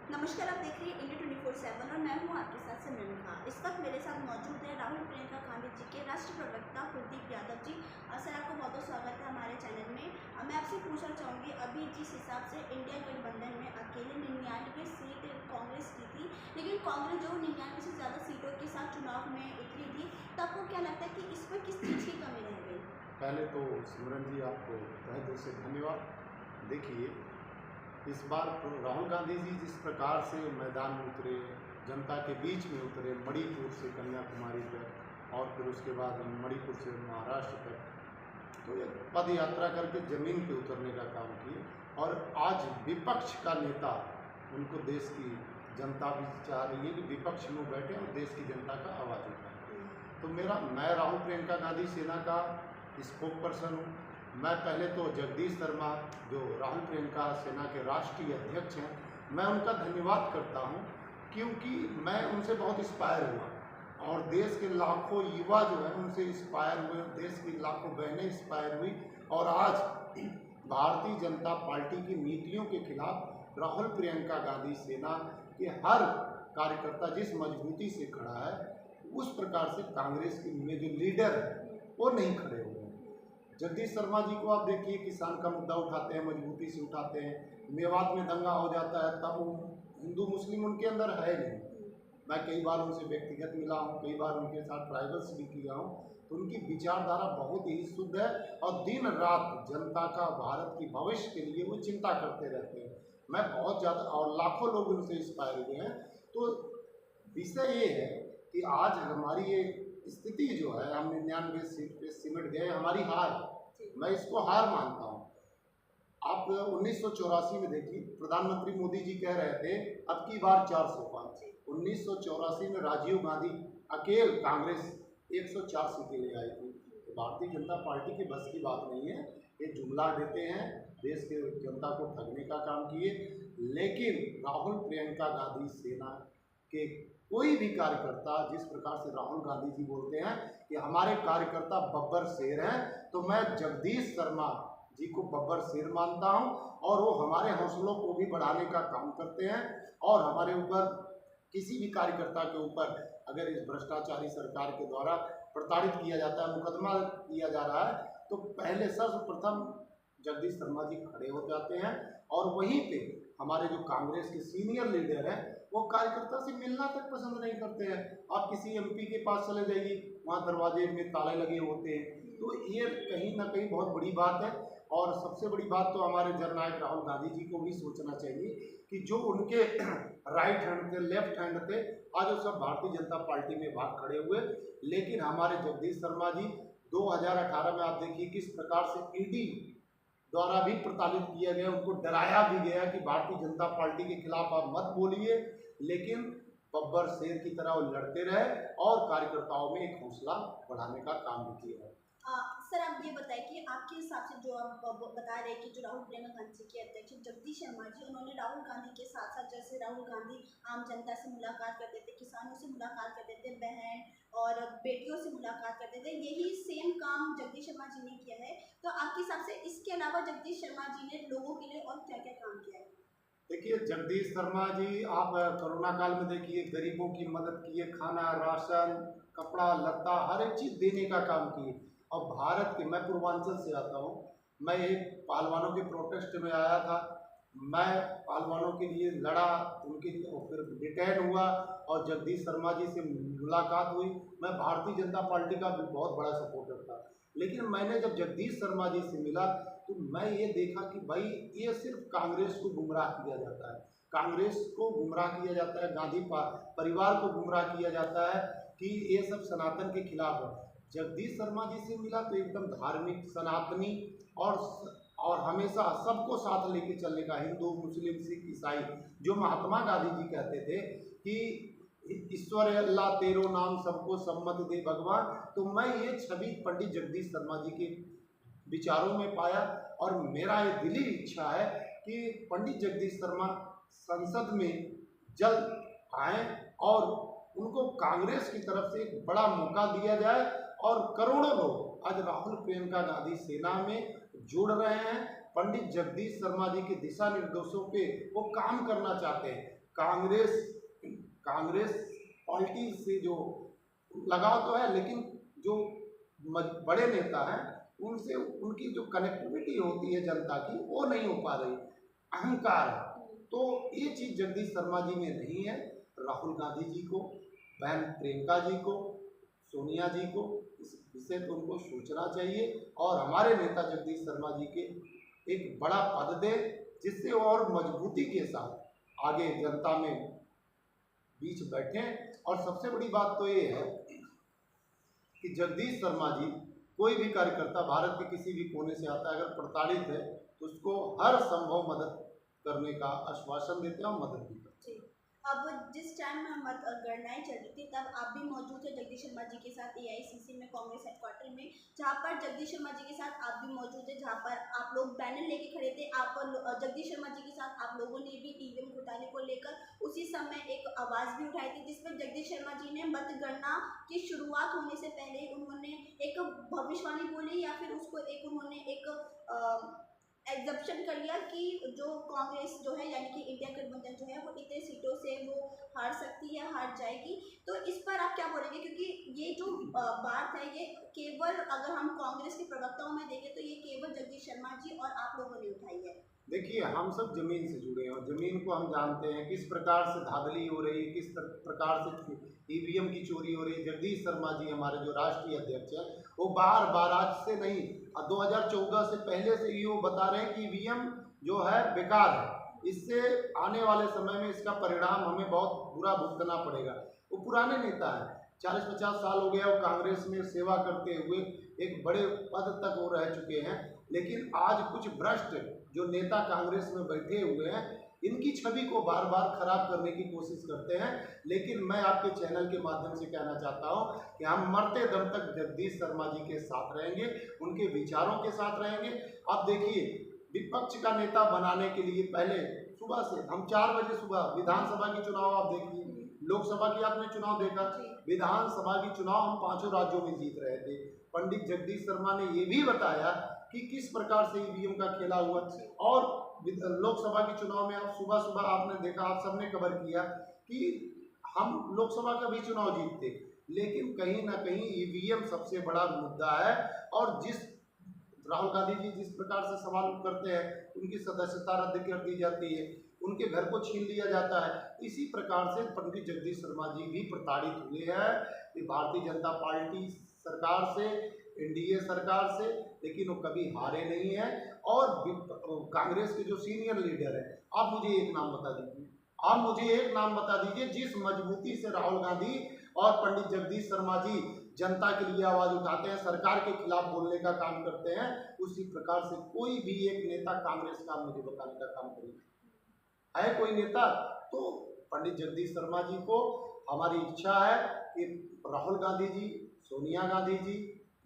नमस्कार, आप देख रहे हैं इंडिया 24/7 और मैं हूं आपके साथ सिमरन खान। इस वक्त मेरे साथ मौजूद है राहुल प्रियंका गांधी जी के राष्ट्रीय प्रवक्ता कुलदीप यादव जी। सर, आपको बहुत बहुत स्वागत है हमारे चैनल में। मैं आपसे पूछना चाहूँगी, अभी जिस हिसाब से इंडिया गठबंधन में अकेले 99 सीट कांग्रेस की थी, लेकिन कांग्रेस जो 99 से ज़्यादा सीटों के साथ चुनाव में उतरी थी, तो आपको क्या लगता है कि इसमें किस चीज़ की कमी रह गई? पहले तो सिमरन जी आपको तहे दिल से धन्यवाद। देखिए, इस बार तो राहुल गांधी जी जिस प्रकार से मैदान में उतरे, जनता के बीच में उतरे, मणिपुर से कन्याकुमारी तक और फिर उसके बाद मणिपुर से महाराष्ट्र तक, तो ये पद यात्रा करके ज़मीन पे उतरने का काम किए। और आज विपक्ष का नेता, उनको देश की जनता भी चाह रही है कि विपक्ष में बैठे और देश की जनता का आवाज़ उठाएं। तो मैं राहुल प्रियंका गांधी सेना का स्पोक पर्सन हूँ। मैं पहले तो जगदीश शर्मा, जो राहुल प्रियंका सेना के राष्ट्रीय अध्यक्ष हैं, मैं उनका धन्यवाद करता हूँ, क्योंकि मैं उनसे बहुत इंस्पायर हुआ और देश के लाखों युवा जो है उनसे इंस्पायर हुए, देश की लाखों बहनें इंस्पायर हुई। और आज भारतीय जनता पार्टी की नीतियों के खिलाफ राहुल प्रियंका गांधी सेना के हर कार्यकर्ता जिस मजबूती से खड़ा है, उस प्रकार से कांग्रेस के में जो लीडर है वो नहीं खड़े हुए हैं। जगदीश शर्मा जी को आप देखिए, किसान का मुद्दा उठाते हैं, मजबूती से उठाते हैं। मेवात में दंगा हो जाता है तब वो हिंदू मुस्लिम उनके अंदर है नहीं। मैं कई बार उनसे व्यक्तिगत मिला हूँ, कई बार उनके साथ ट्राइबल्स भी किया हूँ, तो उनकी विचारधारा बहुत ही शुद्ध है और दिन रात जनता का, भारत की भविष्य के लिए वो चिंता करते रहते हैं। मैं बहुत ज़्यादा, और लाखों लोग उनसे इंस्पायर हुए हैं। तो विषय ये है कि आज हमारी ये स्थिति जो है, हम 99 सीट पे सिमट गए, हमारी हार, मैं इसको हार मानता हूँ। आप 1984 में देखिए, प्रधानमंत्री मोदी जी कह रहे थे अब की बार 405। 1984 में राजीव गांधी अकेले कांग्रेस 104 सीटें ले आई थी। तो भारतीय जनता पार्टी के बस की बात नहीं है, ये जुमला देते हैं, देश के जनता को ठगने का काम किए। लेकिन राहुल प्रियंका गांधी सेना के कोई भी कार्यकर्ता जिस प्रकार से राहुल गांधी जी बोलते हैं कि हमारे कार्यकर्ता बब्बर शेर हैं, तो मैं जगदीश शर्मा जी को बब्बर शेर मानता हूं। और वो हमारे हौसलों को भी बढ़ाने का काम करते हैं। और हमारे ऊपर, किसी भी कार्यकर्ता के ऊपर अगर इस भ्रष्टाचारी सरकार के द्वारा प्रताड़ित किया जाता है, मुकदमा किया जा रहा है, तो पहले सर्वप्रथम जगदीश शर्मा जी खड़े हो जाते हैं। और वहीं पे हमारे जो कांग्रेस के सीनियर लीडर हैं, वो कार्यकर्ता से मिलना तक पसंद नहीं करते हैं। आप किसी एमपी के पास चले जाइए, वहाँ दरवाजे में ताले लगे होते हैं। तो ये कहीं ना कहीं बहुत बड़ी बात है। और सबसे बड़ी बात तो हमारे जननायक राहुल गांधी जी को भी सोचना चाहिए कि जो उनके राइट हैंड थे, लेफ्ट हैंड थे, आज वो सब भारतीय जनता पार्टी में भाग खड़े हुए। लेकिन हमारे जगदीश शर्मा जी 2018 में आप देखिए किस प्रकार से ईडी द्वारा भी प्रताड़ित किया गया, उनको डराया भी गया कि भारतीय जनता पार्टी के खिलाफ आप मत बोलिए। लेकिन बब्बर शेर की तरह वो लड़ते रहे और कार्यकर्ताओं में एक हौसला बढ़ाने का काम भी किया। सर, आप ये बताएं कि आपके हिसाब से जो आप बता रहे हैं कि जो राहुल प्रियंका गांधी के अध्यक्ष जगदीश शर्मा जी, उन्होंने राहुल गांधी के साथ साथ, जैसे राहुल गांधी आम जनता से मुलाकात करते थे, किसानों से मुलाकात करते थे, बहन और बेटियों से मुलाकात करते थे, यही सेम काम जगदीश शर्मा जी ने किया है। तो आपके हिसाब से इसके अलावा जगदीश शर्मा जी ने लोगों के लिए और क्या क्या काम किया है? देखिए, जगदीश शर्मा जी, आप कोरोना काल में देखिए गरीबों की मदद किए, खाना, राशन, कपड़ा लत्ता, हर एक चीज़ देने का काम किए। और भारत के, मैं पूर्वांचल से आता हूँ, मैं एक पहलवानों के प्रोटेस्ट में आया था, मैं पहलवानों के लिए लड़ा, उनके लिए, और फिर रिटायर हुआ और जगदीश शर्मा जी से मुलाकात हुई। मैं भारतीय जनता पार्टी का भी बहुत बड़ा सपोर्टर था, लेकिन मैंने जब जगदीश शर्मा जी से मिला तो मैं ये देखा कि भाई ये सिर्फ कांग्रेस को गुमराह किया जाता है, कांग्रेस को गुमराह किया जाता है, गांधी परिवार को गुमराह किया जाता है कि ये सब सनातन के खिलाफ है। जगदीश शर्मा जी से मिला तो एकदम धार्मिक, सनातनी और हमेशा सबको साथ लेके चलने का, हिंदू, मुस्लिम, सिख, ईसाई, जो महात्मा गांधी जी कहते थे कि ईश्वर अल्लाह तेरो नाम सबको सम्मत दे भगवान। तो मैं ये छवि पंडित जगदीश शर्मा जी के विचारों में पाया। और मेरा ये दिली इच्छा है कि पंडित जगदीश शर्मा संसद में जल्द आए और उनको कांग्रेस की तरफ से एक बड़ा मौका दिया जाए। और करोड़ों लोग आज राहुल प्रियंका गांधी सेना में जुड़ रहे हैं, पंडित जगदीश शर्मा जी के दिशा निर्देशों पे वो काम करना चाहते हैं। कांग्रेस कांग्रेस पार्टी से जो लगाव तो है, लेकिन जो बड़े नेता हैं उनसे उनकी जो कनेक्टिविटी होती है जनता की वो नहीं हो पा रही, अहंकार है। तो ये चीज़ जगदीश शर्मा जी में नहीं है। राहुल गांधी जी को, बहन प्रियंका जी को, सोनिया जी को इस विषय पर उनको सोचना चाहिए और हमारे नेता जगदीश शर्मा जी के एक बड़ा पद दे, जिससे और मजबूती के साथ आगे जनता में बीच बैठें। और सबसे बड़ी बात तो ये है कि जगदीश शर्मा जी, कोई भी कार्यकर्ता भारत के किसी भी कोने से आता है, अगर प्रताड़ित है तो उसको हर संभव मदद करने का आश्वासन देते हैं और मदद भी करते हैं। अब जिस टाइम गणनाएं चल रही थी तब आप भी मौजूद थे जगदीश शर्मा जी के साथ AICC में, कांग्रेस हेडक्वार्टर में, जहां पर जगदीश शर्मा जी के साथ आप भी मौजूद थे, जहां पर आप लोग बैनर लेके खड़े थे। आप जगदीश शर्मा जी के साथ आप लोगों ने भी EVM घोटाले को लेकर उसी समय एक आवाज़ भी उठाई थी, जिसमें जगदीश शर्मा जी ने मतगणना की शुरुआत होने से पहले उन्होंने एक भविष्यवाणी बोली, या फिर उसको एक उन्होंने एक एग्जप्शन कर लिया कि जो कांग्रेस जो है यानी कि इंडिया गठबंधन जो है वो इतने सीटों से वो हार सकती है, हार जाएगी। तो इस पर आप क्या बोलेंगे, क्योंकि ये जो बात है ये केवल अगर हम कांग्रेस के प्रवक्ताओं में देखें तो ये केवल जगदीश शर्मा जी और आप लोगों ने उठाई है। देखिए, हम सब जमीन से जुड़े हैं और जमीन को हम जानते हैं किस प्रकार से धांधली हो रही है, किस प्रकार से EVM की चोरी हो रही है। जगदीश शर्मा जी हमारे जो राष्ट्रीय अध्यक्ष हैं वो बार बार, आज से नहीं 2014 से पहले से ही वो बता रहे हैं कि EVM जो है बेकार है, इससे आने वाले समय में इसका परिणाम हमें बहुत बुरा भुगतना पड़ेगा। वो पुराने नेता हैं, 40-50 साल हो गया वो कांग्रेस में सेवा करते हुए एक बड़े पद तक वो रह चुके हैं, लेकिन आज कुछ भ्रष्ट जो नेता कांग्रेस में बैठे हुए हैं इनकी छवि को बार बार खराब करने की कोशिश करते हैं। लेकिन मैं आपके चैनल के माध्यम से कहना चाहता हूं कि हम मरते दम तक जगदीश शर्मा जी के साथ रहेंगे, उनके विचारों के साथ रहेंगे। आप देखिए, विपक्ष का नेता बनाने के लिए पहले सुबह से हम 4 बजे सुबह विधानसभा की चुनाव आप देखिए, लोकसभा की आपने चुनाव देखा, विधानसभा की चुनाव हम 5 राज्यों में जीत रहे थे। पंडित जगदीश शर्मा ने ये भी बताया कि किस प्रकार से EVM का खेला हुआ। और लोकसभा के चुनाव में आप सुबह सुबह आपने देखा, आप सबने कवर किया कि हम लोकसभा का भी चुनाव जीतते, लेकिन कहीं ना कहीं EVM सबसे बड़ा मुद्दा है। और जिस राहुल गांधी जी जिस प्रकार से सवाल करते हैं, उनकी सदस्यता रद्द कर दी जाती है, उनके घर को छीन लिया जाता है। इसी प्रकार से पंडित जगदीश शर्मा जी भी प्रताड़ित हुए हैं कि भारतीय जनता पार्टी सरकार से, NDA सरकार से, लेकिन वो कभी हारे नहीं है। और कांग्रेस के जो सीनियर लीडर है, आप मुझे एक नाम बता दीजिए, आप मुझे एक नाम बता दीजिए जिस मजबूती से राहुल गांधी और पंडित जगदीश शर्मा जी जनता के लिए आवाज उठाते हैं, सरकार के खिलाफ बोलने का काम करते हैं, उसी प्रकार से कोई भी एक नेता कांग्रेस का मुझे बताने का काम करेगा है कोई नेता। तो पंडित जगदीश शर्मा जी को हमारी इच्छा है कि राहुल गांधी जी, सोनिया गांधी जी,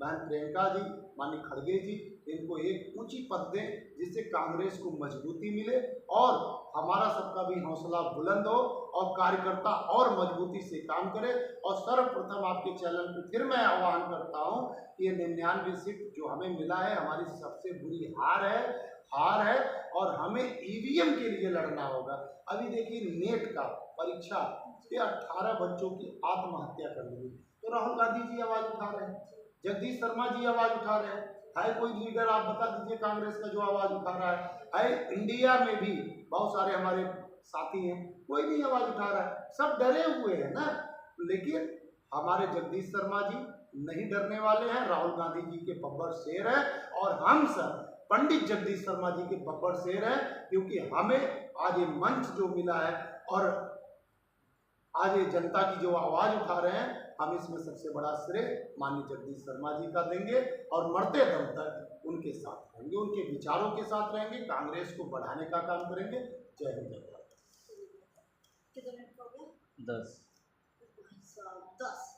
बहन प्रियंका जी, माननीय खड़गे जी, इनको एक ऊंची पद दें जिससे कांग्रेस को मजबूती मिले और हमारा सबका भी हौसला बुलंद हो और कार्यकर्ता और मजबूती से काम करे। और सर्वप्रथम आपके चैनल पे फिर मैं आह्वान करता हूं कि ये 99 सीट जो हमें मिला है हमारी सबसे बुरी हार है और हमें EVM के लिए लड़ना होगा। अभी देखिए, नेट का परीक्षा के 18 बच्चों की आत्महत्या कर ली, तो राहुल गांधी जी आवाज उठा रहे हैं, जगदीश शर्मा जी आवाज उठा रहे हैं। है कोई लीडर आप बता दीजिए कांग्रेस का जो आवाज उठा रहा है? इंडिया में भी बहुत सारे हमारे साथी हैं, कोई नहीं आवाज उठा रहा है, सब डरे हुए हैं ना। लेकिन हमारे जगदीश शर्मा जी नहीं डरने वाले हैं, राहुल गांधी जी के बब्बर शेर है और हम सब पंडित जगदीश शर्मा जी के बब्बर शेर है, क्योंकि हमें आज ये मंच जो मिला है और आज ये जनता की जो आवाज उठा रहे हैं, हम इसमें सबसे बड़ा श्रेय माननीय जगदीश शर्मा जी का देंगे और मरते दम तक उनके साथ रहेंगे, उनके विचारों के साथ रहेंगे, कांग्रेस को बढ़ाने का काम करेंगे। जय हिंद, जय भारत। कितने मिनट हो गया? 10। 10